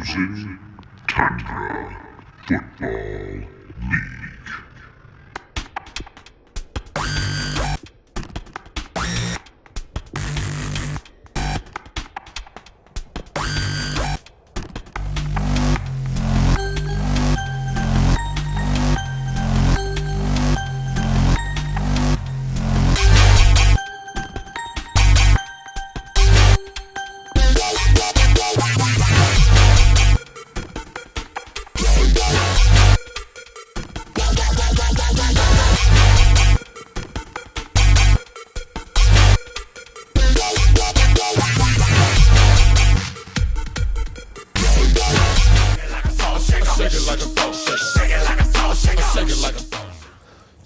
Introducing Tundra Football League.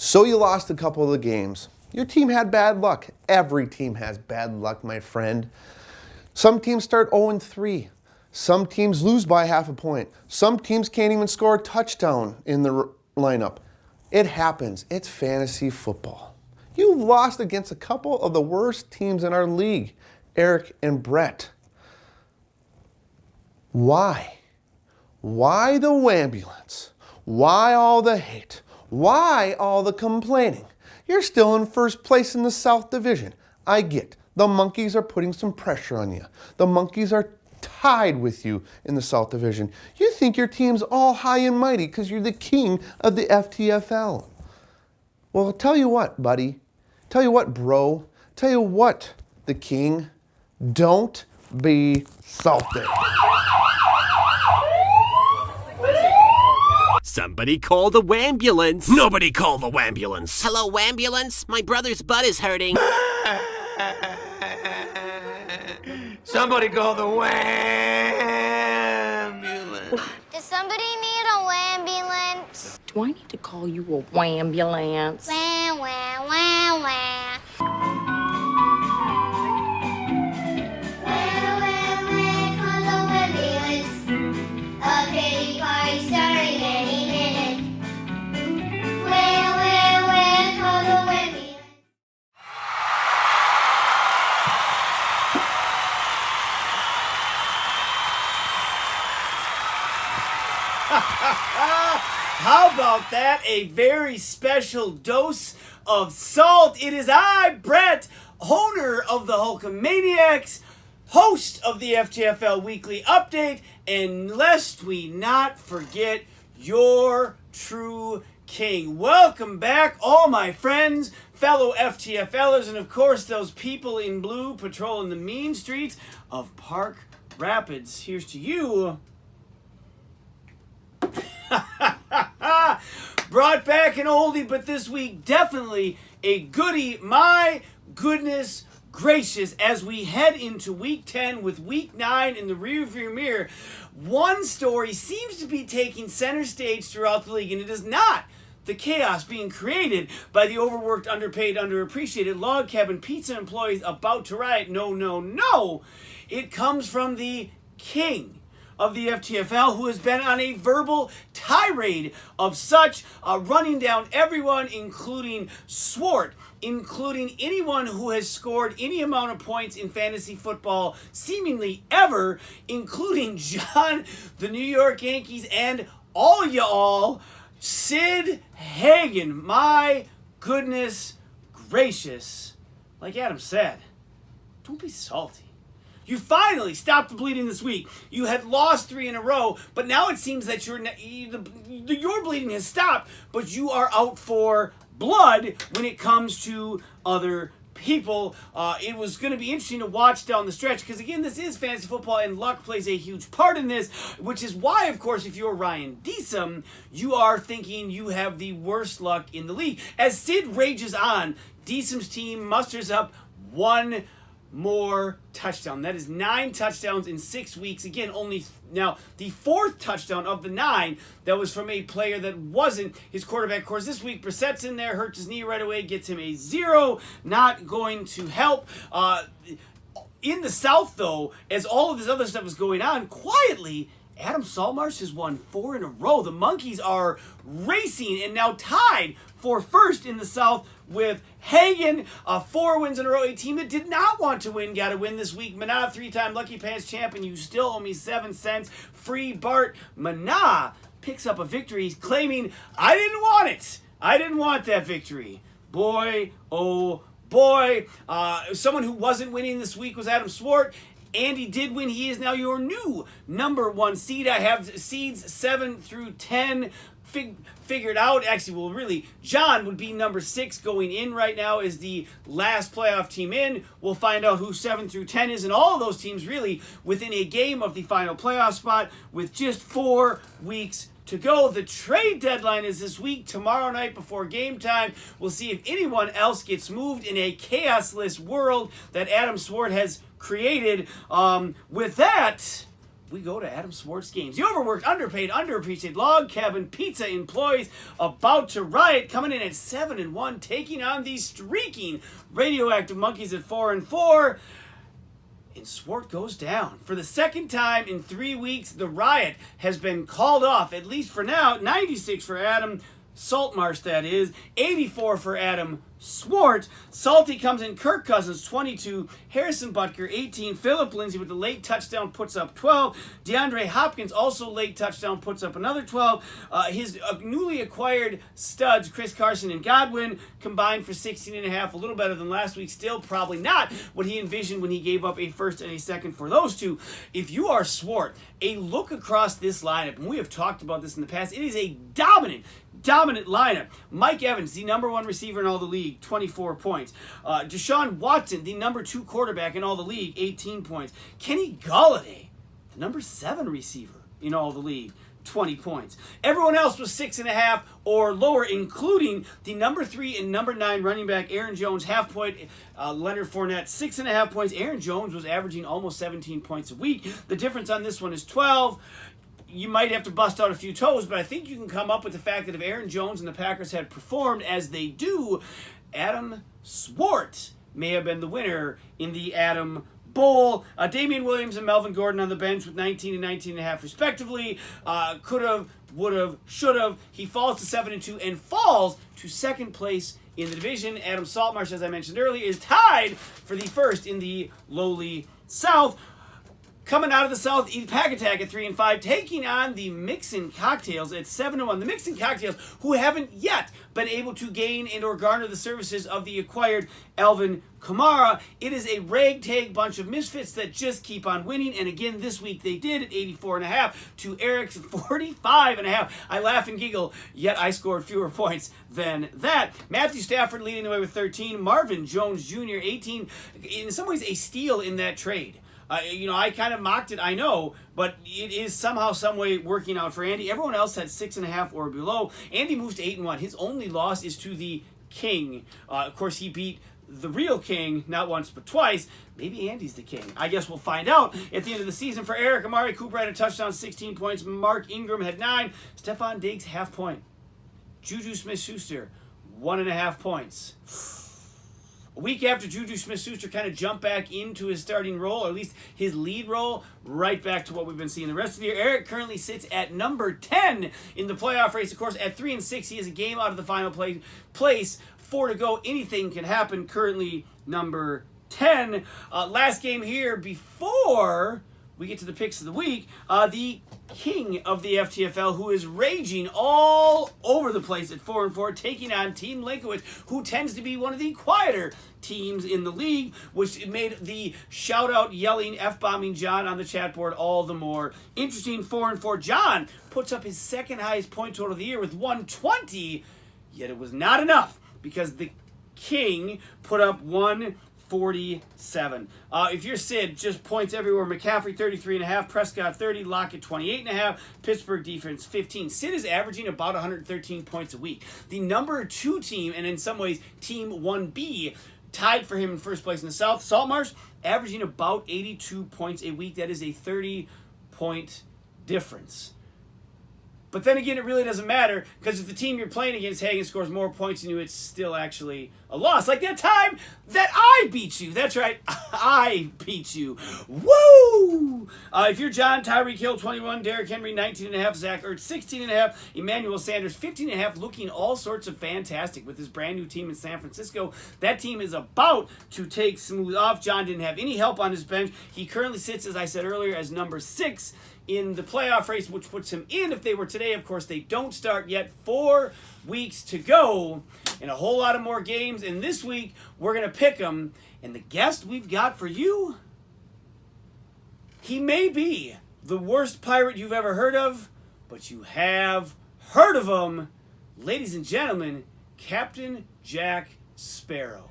So you lost a couple of the games. Your team had bad luck. Every team has bad luck, my friend. Some teams start 0-3. Some teams lose by half a point. Some teams can't even score a touchdown in the lineup. It happens. It's fantasy football. You lost against a couple of the worst teams in our league, Eric and Brett. Why? Why the wambulance? Why all the hate? Why all the complaining? You're still in first place in the South Division. I get the Monkeys are putting some pressure on you. The Monkeys are tied with you in the South Division. You think your team's all high and mighty because you're the king of the FTFL. Well, I'll tell you what, buddy. Tell you what, bro. Tell you what, the king. Don't be salty. Somebody call the wambulance. Nobody call the wambulance. Hello, wambulance. My brother's butt is hurting. Somebody call the wambulance. Does somebody need a wambulance? Do I need to call you a wambulance? Wah, wah, wah, wah. Wah, wah, wah, call the wambulance. A pity party starting any minute. Wah, wah, wah, call the wambulance. How about that? A very special dose of salt. It is I, Brett, owner of the Hulkamaniacs, host of the FTFL Weekly Update, and lest we not forget your true king. Welcome back, all my friends, fellow FTFLers, and of course those people in blue patrolling the mean streets of Park Rapids. Here's to you. Brought back an oldie, but this week definitely a goodie. My goodness gracious, as we head into week 10 with week 9 in the rearview mirror, one story seems to be taking center stage throughout the league, and it is not the chaos being created by the overworked, underpaid, underappreciated log cabin pizza employees about to riot. No, no, no. It comes from the king of the FTFL, who has been on a verbal tirade of such, running down everyone, including Swart, including anyone who has scored any amount of points in fantasy football seemingly ever, including John, the New York Yankees, and all y'all, Sid Hagen. My goodness gracious. Like Adam said, don't be salty. You finally stopped the bleeding this week. You had lost 3 in a row, but now it seems that your bleeding has stopped, but you are out for blood when it comes to other people. It was going to be interesting to watch down the stretch because, again, this is fantasy football and luck plays a huge part in this, which is why, of course, if you're Ryan Deesum, you are thinking you have the worst luck in the league. As Sid rages on, Deesum's team musters up one more touchdown. That is 9 touchdowns in 6 weeks. Again, only now the 4th touchdown of the 9 that was from a player that wasn't his quarterback. Of course, this week Brissett's in there, hurts his knee right away, gets him a 0. Not going to help. In the South, though, as all of this other stuff is going on, quietly, Adam Saltmarsh has won 4 in a row. The Monkeys are racing and now tied for first in the South with Hagen. 4 wins in a row. A team that did not want to win got a win this week. Mana, 3-time Lucky Pants champion. You still owe me 7 cents. Free Bart. Mana picks up a victory claiming, I didn't want it. I didn't want that victory. Boy, oh boy. Someone who wasn't winning this week was Adam Swart. Andy did win. He is now your new number 1 seed. I have seeds 7 through 10 figured out. Actually, well, really, John would be number 6 going in right now as the last playoff team in. We'll find out who 7 through 10 is, and all of those teams really within a game of the final playoff spot with just 4 weeks to go. The trade deadline is this week, tomorrow night before game time. We'll see if anyone else gets moved in a chaosless world that Adam Swart has created. With that, we go to Adam Swart's games. The overworked, underpaid, underappreciated log cabin pizza employees about to riot, coming in at 7-1, taking on the streaking radioactive monkeys at 4-4. And Swart goes down. For the second time in 3 weeks, the riot has been called off, at least for now. 96 for Adam Saltmarsh, that is. 84 for Adam Swart. Salty comes in. Kirk Cousins, 22. Harrison Butker, 18. Philip Lindsay with the late touchdown puts up 12. DeAndre Hopkins, also late touchdown, puts up another 12. His newly acquired studs, Chris Carson and Godwin, combined for 16.5. A little better than last week. Still probably not what he envisioned when he gave up a first and a second for those two. If you are Swart, a look across this lineup, and we have talked about this in the past, it is a dominant lineup. Mike Evans, the number 1 receiver in all the league, 24 points. Deshaun Watson, the number 2 quarterback in all the league, 18 points. Kenny Golladay, the number 7 receiver in all the league, 20 points. Everyone else was 6.5 or lower, including the number 3 and number 9 running back, Aaron Jones, half point. Leonard Fournette, 6.5 points. Aaron Jones was averaging almost 17 points a week. The difference on this one is 12. You might have to bust out a few toes, but I think you can come up with the fact that if Aaron Jones and the Packers had performed as they do, Adam Swart may have been the winner in the Adam Bowl. Damian Williams and Melvin Gordon on the bench with 19 and 19.5 respectively. Could have, would have, should have. He falls to 7-2 and falls to second place in the division. Adam Saltmarsh, as I mentioned earlier, is tied for the first in the lowly South. Coming out of the South, Pack Attack at 3-5, taking on the Mixin' Cocktails at 7-1. The Mixin' Cocktails, who haven't yet been able to gain and or garner the services of the acquired Alvin Kamara. It is a ragtag bunch of misfits that just keep on winning. And again, this week they did at 84.5 to Eric's 45.5. I laugh and giggle, yet I scored fewer points than that. Matthew Stafford leading the way with 13. Marvin Jones Jr., 18. In some ways, a steal in that trade. I kind of mocked it, I know, but it is somehow, some way working out for Andy. Everyone else had 6.5 or below. Andy moves to 8-1. His only loss is to the King. Of course, he beat the real King, not once but twice. Maybe Andy's the King. I guess we'll find out at the end of the season. For Eric, Amari Cooper had a touchdown, 16 points. Mark Ingram had 9. Stephon Diggs, half point. Juju Smith-Schuster, 1.5 points. A week after Juju Smith-Schuster kind of jumped back into his starting role, or at least his lead role, right back to what we've been seeing the rest of the year. Eric currently sits at number 10 in the playoff race. Of course, at 3-6, he is a game out of the final place. 4 to go. Anything can happen. Currently number 10. Last game here before we get to the picks of the week. The king of the FTFL, who is raging all over the place at 4-4, taking on Team Linkowitz, who tends to be one of the quieter teams in the league, which made the shout-out, yelling, F-bombing John on the chat board all the more interesting. 4-4. John puts up his second highest point total of the year with 120, yet it was not enough because the king put up 147. If you're Sid, just points everywhere. McCaffrey 33.5, Prescott 30, Lockett 28.5, Pittsburgh defense 15. Sid is averaging about 113 points a week. The number 2 team, and in some ways Team 1B, tied for him in first place in the South. Saltmarsh averaging about 82 points a week. That is a 30-point difference. But then again, it really doesn't matter, because if the team you're playing against, Hagen, scores more points than you, it's still actually a loss. Like that time that I beat you. That's right, I beat you. Woo! If you're John, Tyreek Hill, 21, Derrick Henry, 19.5, Zach Ertz, 16.5, Emmanuel Sanders, 15.5, looking all sorts of fantastic with his brand new team in San Francisco. That team is about to take smooth off. John didn't have any help on his bench. He currently sits, as I said earlier, as number 6 in the playoff race, which puts him in if they were today. Of course, they don't start yet. 4 weeks to go and a whole lot of more games. And this week, we're going to pick them. And the guest we've got for you, he may be the worst pirate you've ever heard of, but you have heard of him. Ladies and gentlemen, Captain Jack Sparrow.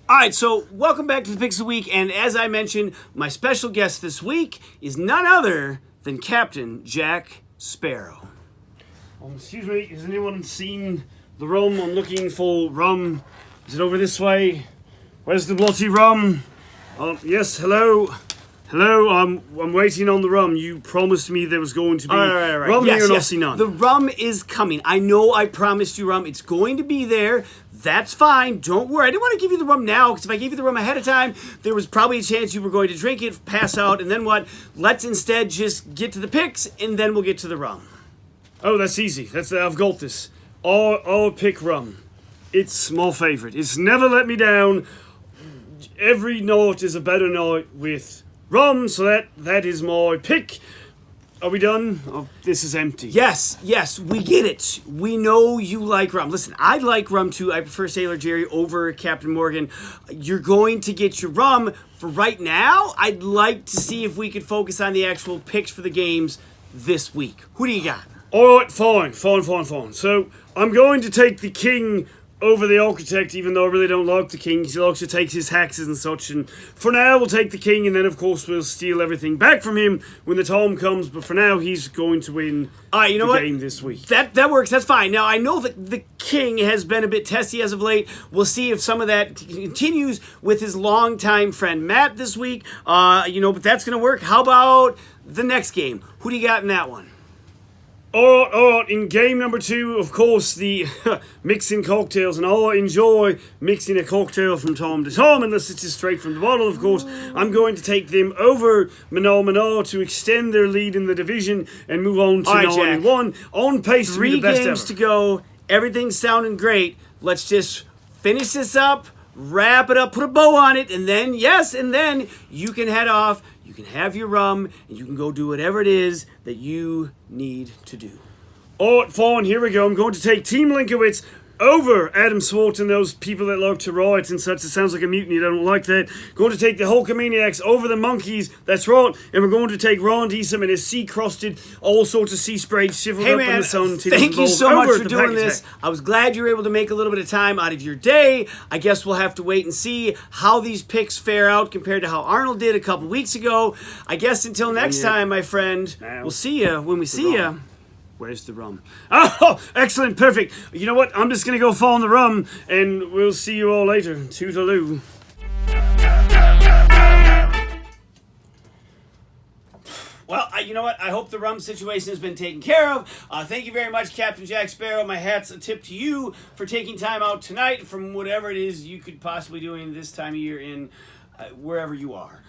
All right, so welcome back to the Picks of the Week, and as I mentioned, my special guest this week is none other than Captain Jack Sparrow. Excuse me, has anyone seen the rum? I'm looking for rum. Is it over this way? Where's the bloody rum? Yes, hello. Hello, I'm waiting on the rum. You promised me there was going to be rum here, and I'll see none. The rum is coming. I know I promised you rum. It's going to be there. That's fine. Don't worry. I didn't want to give you the rum now, because if I gave you the rum ahead of time, there was probably a chance you were going to drink it, pass out, and then what? Let's instead just get to the picks, and then we'll get to the rum. Oh, that's easy. I've got this. I'll pick rum. It's my favorite. It's never let me down. Every night is a better night with rum, so that is my pick. Are we done? Oh, this is empty. Yes, we get it. We know you like rum. Listen, I like rum too. I prefer Sailor Jerry over Captain Morgan. You're going to get your rum. For right now, I'd like to see if we could focus on the actual picks for the games this week. Who do you got? All right, fine. So I'm going to take the king over the architect, even though I really don't like the king. He likes to take his taxes and such. And for now, we'll take the king, and then, of course, we'll steal everything back from him when the time comes. But for now, he's going to win the game this week. That works. That's fine. Now, I know that the king has been a bit testy as of late. We'll see if some of that continues with his longtime friend Matt this week. But that's going to work. How about the next game? Who do you got in that one? All right, in game number 2, of course, the mixing cocktails, and I enjoy mixing a cocktail from time to time, unless it's just straight from the bottle, of course. I'm going to take them over Manal to extend their lead in the division and move on to 9-1. On pace to be the best ever. 3 games to go. Everything's sounding great. Let's just finish this up, wrap it up, put a bow on it, and then you can head off. You can have your rum, and you can go do whatever it is that you need to do. All right, fine, here we go. I'm going to take Team Linkowitz over Adam Swart and those people that like to riot and such. It sounds like a mutiny. I don't like that. Going to take the Hulkamaniacs over the Monkeys. That's right. And we're going to take Ron Deesum and his sea-crusted, all sorts of sea-sprayed, shivered up in the sun. Thank you so much for doing this. I was glad you were able to make a little bit of time out of your day. I guess we'll have to wait and see how these picks fare out compared to how Arnold did a couple weeks ago. I guess until next time, my friend, we'll see you when we see you. Where's the rum? Oh, excellent, perfect. You know what? I'm just going to go fall in the rum, and we'll see you all later. Toodaloo. Well, you know what? I hope the rum situation has been taken care of. Thank you very much, Captain Jack Sparrow. My hat's a tip to you for taking time out tonight from whatever it is you could possibly be doing this time of year in wherever you are.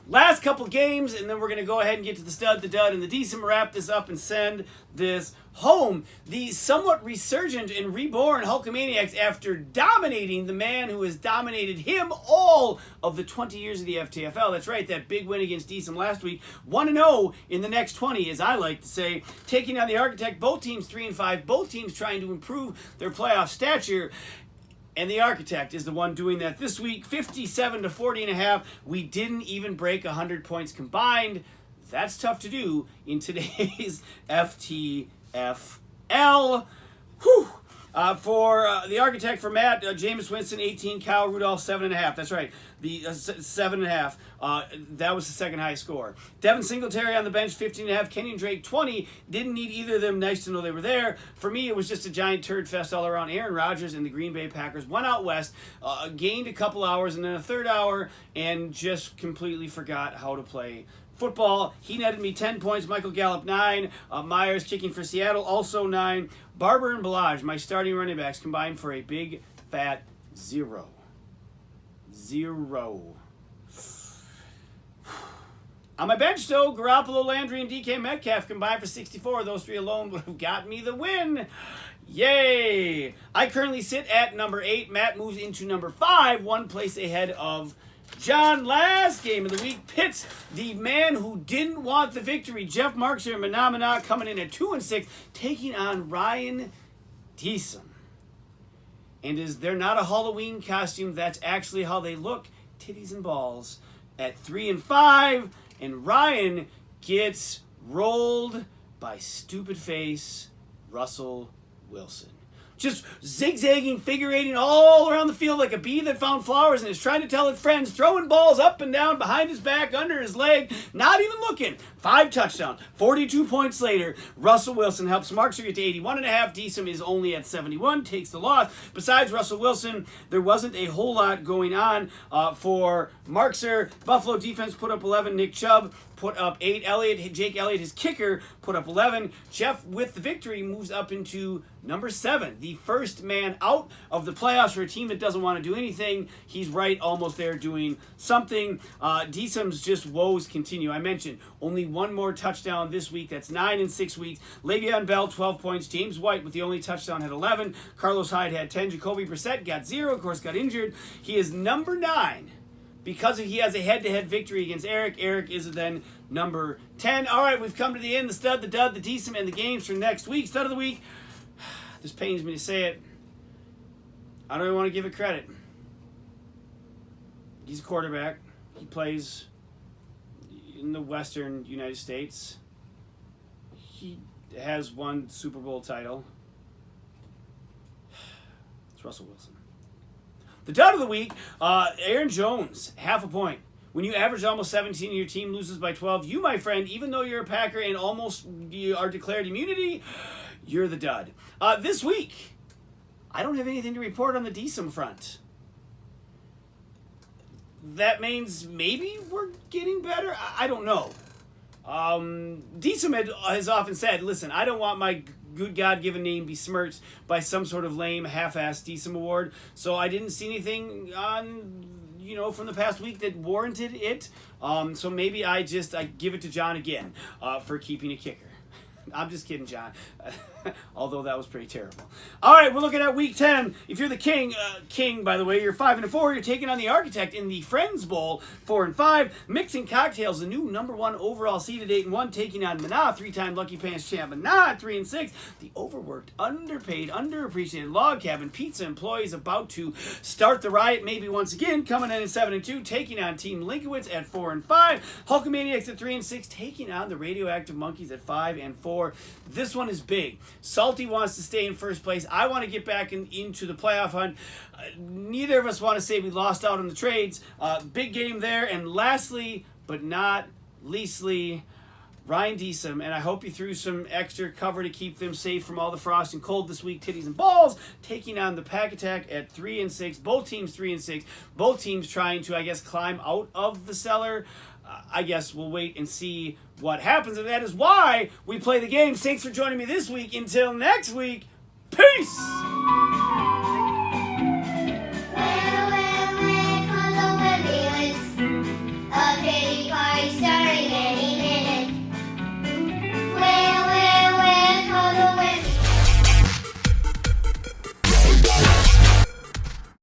Last couple games, and then we're going to go ahead and get to the stud, the dud, and the decent. Wrap this up and send this home. The somewhat resurgent and reborn Hulkamaniacs, after dominating the man who has dominated him all of the 20 years of the FTFL. That's right, that big win against Deesum last week. 1-0 in the next 20, as I like to say. Taking on the Architect, both teams 3-5, both teams trying to improve their playoff stature. And the Architect is the one doing that this week, 57-40.5. We didn't even break 100 points combined. That's tough to do in today's FTFL. Whew. For the architect for Matt, Jameis Winston, 18. Kyle Rudolph, 7.5. That's right. The 7.5. That was the second high score. Devin Singletary on the bench, 15.5. Kenyon Drake, 20. Didn't need either of them. Nice to know they were there. For me, it was just a giant turd fest all around. Aaron Rodgers and the Green Bay Packers went out west, gained a couple hours, and then a third hour, and just completely forgot how to play football. He netted me 10 points. Michael Gallup, 9. Myers kicking for Seattle, also 9. Barber and Balaj, my starting running backs, combined for a big, fat 0. 0. On my bench, though, Garoppolo, Landry, and DK Metcalf combined for 64. Those three alone would have got me the win. Yay! I currently sit at number 8. Matt moves into number 5, one place ahead of John. Last game of the week pits the man who didn't want the victory, Jeff Markser and Manamana, coming in at 2-6, taking on Ryan Deesum. And is there not a Halloween costume? That's actually how they look. Titties and balls at 3-5, and Ryan gets rolled by stupid face Russell Wilson. Just zigzagging, figure eighting all around the field like a bee that found flowers and is trying to tell its friends, throwing balls up and down, behind his back, under his leg, not even looking. 5 touchdowns, 42 points later. Russell Wilson helps Markser get to 81.5. Deesum is only at 71, takes the loss. Besides Russell Wilson, there wasn't a whole lot going on for Markser. Buffalo defense put up 11. Nick Chubb put up 8. Jake Elliott, his kicker, put up 11. Jeff, with the victory, moves up into number 7. The first man out of the playoffs for a team that doesn't want to do anything. He's right almost there doing something. Deesum's just woes continue. I mentioned only one more touchdown this week. That's 9 in 6 weeks. Le'Veon Bell, 12 points. James White, with the only touchdown, had 11. Carlos Hyde had 10. Jacoby Brissett got 0. Of course, got injured. He is number 9. Because he has a head-to-head victory against Eric. Eric is then number 10. All right, we've come to the end. The stud, the dud, the Deesum, and the games for next week. Stud of the week. This pains me to say it. I don't even want to give it credit. He's a quarterback. He plays in the western United States. He has one Super Bowl title. It's Russell Wilson. The dud of the week, Aaron Jones, half a point. When you average almost 17 and your team loses by 12, you, my friend, even though you're a Packer and almost you are declared immunity, you're the dud. This week, I don't have anything to report on the Deesum front. That means maybe we're getting better? I don't know. Deesum has often said, listen, I don't want my good God-given name besmirched by some sort of lame, half-assed Deesum award. So I didn't see anything on, from the past week that warranted it. So maybe I give it to John again for keeping a kicker. I'm just kidding, John. Although that was pretty terrible. All right, we're looking at week 10. If you're the king, by the way, you're 5-4. You're taking on the architect in the Friends Bowl, 4-5. Mixing cocktails, the new number 1 overall seed at 8-1, taking on Mana, 3-time Lucky Pants champ. Mana, 3-6. The overworked, underpaid, underappreciated log cabin pizza employees about to start the riot, maybe once again, coming in at 7-2, taking on Team Linkowitz at 4-5. Hulkamaniacs at 3-6, taking on the Radioactive Monkeys at 5-4. This one is big. Salty wants to stay in first place. I want to get back into the playoff hunt. Neither of us want to say we lost out on the trades. Big game there. And lastly, but not leastly, Ryan Deesum. And I hope you threw some extra cover to keep them safe from all the frost and cold this week. Titties and balls taking on the Pack Attack at 3-6. Both teams 3-6. Both teams trying to, climb out of the cellar. I guess we'll wait and see what happens, and that is why we play the game. Thanks for joining me this week. Until next week, peace!